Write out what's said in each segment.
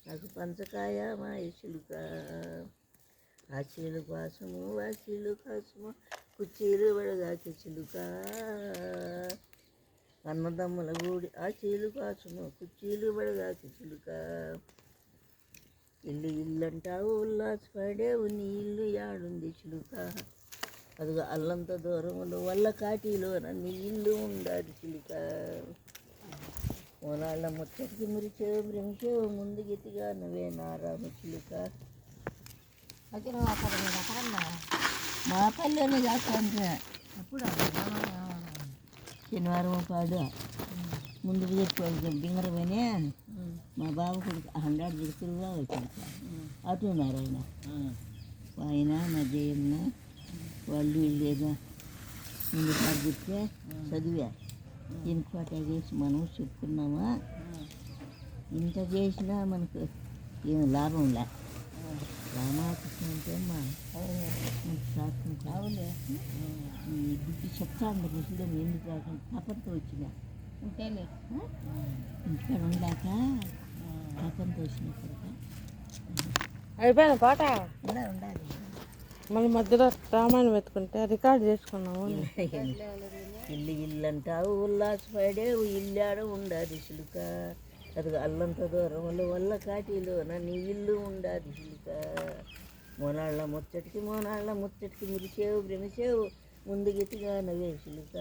నాకు పంచకాయ మాయ చిలుక ఆచీలు కోసము వాచీలు కోసము కుర్చీలు పడగాకి చిలుక అన్నదమ్ముల గూడి ఆచీలు కోసము కుర్చీలు పడగాకి చిలుక ఇల్లు ఇల్లంటావు ఉల్లాసపడేవు నీ ఇల్లు యాడుంది చిలుక అదిగో అల్లంత దూరములు వల్ల కాటిలో నీ ఇల్లు ఉండాలి చిలుక మూలాళ్ళ ముచ్చటికి మురిచేవు బ్రహ్మచేవు ముందు గతిగా నువ్వే నారాము చిలుక మా పల్లెని కాకుండా అప్పుడు శనివారం పాడు ముందుకు చెప్పి బింగరమని మా బాబు కొడుకు 100 దిగుతురుగా వచ్చాడు అటు నారాయణ ఆయన మా జయమ్మ వాళ్ళు వీళ్ళేదో ముందు చెప్తే చదివా ఇంకోట చేసి మనం చెప్పుకున్నామా ఇంత చేసినా మనకు ఏం లాభం లే రామకృష్ణ అంటే మా కావులే ఈ బుద్ధి చెప్తాను ముసలి ఎందుకు రాకుండా పాపంతో వచ్చిన ఉంటేనే ఇంటికాడ ఉండలేక పాపంతో వచ్చినప్పుడు అయిపోయిన పాట ఉండాలి మళ్ళీ మధ్యలో రామాయణం ఎత్తుకుంటే రికార్డ్ చేసుకున్నాము ఇల్లు ఇల్లంటావు ఉల్లాసపడేవు ఇల్లాడ ఉండాది చిలుక అది అల్లంత దూరంలో వల్ల కాటిలో నీ ఇల్లు ఉండాది చిలుక మోనాళ్ళ ముచ్చటికి మురిచేవు భ్రమిచేవు ముందు గట్టిగా నవ్వే చిలుక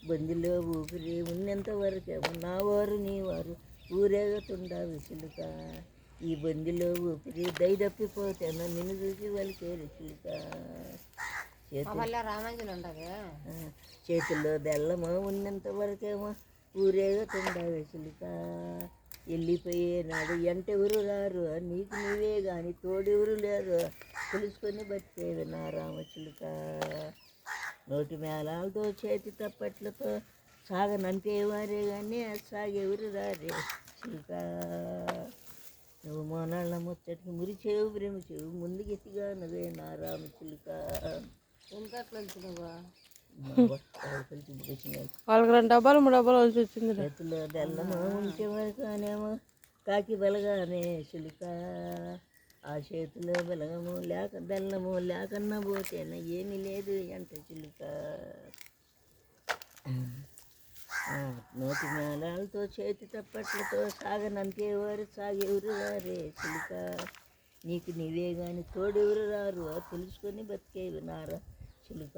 బందిలో ఊపిరి ఉన్నంత వరకేమో నా వారు నీ వారు ఊరేగుతుండావి చిలుక ఈ బందిలో ఊపిరి దయదప్పిపోతే నిన్ను చూసి వలికేరు చిలుక చేతుల్లో బెల్లమో ఉన్నంత వరకేమో ఊరేగుతుండావి చిలుక వెళ్ళిపోయేనాడు ఎంటెవరు రారు నీకు నీవే కానీ తోడెవరు లేరు తెలుసుకొని బతికేవి నా రామచిలుక నోటి మేళాలతో చేతి తప్పట్లతో సాగనంపేవారే కానీ సాగెవరు రారే చిలుక నువ్వు మోనాళ్ళ ముచ్చటికి మురిచేవు బ్రహ్మచేవు ముందుగెత్తిగా నువ్వే నా రామచిలుక వాళ్ళకి 2 డబ్బాలు 3 డబ్బాలు వచ్చి వచ్చింది చేతిలో బెల్లము ఉంటే వరకునేమో కాకి బలగానే చిలుక ఆ చేతిలో బెలగము లేక బెల్లము లేకన్నా పోతేనా ఏమీ లేదు అంట చిలుక నోటి మేళాలతో చేతి తప్పట్లతో సాగనంపేవారు సాగెవరు రారే చిలుక నీకు నీవే కానీ తోడెవరు రారు తెలుసుకొని బతికేవి నారా చిలుక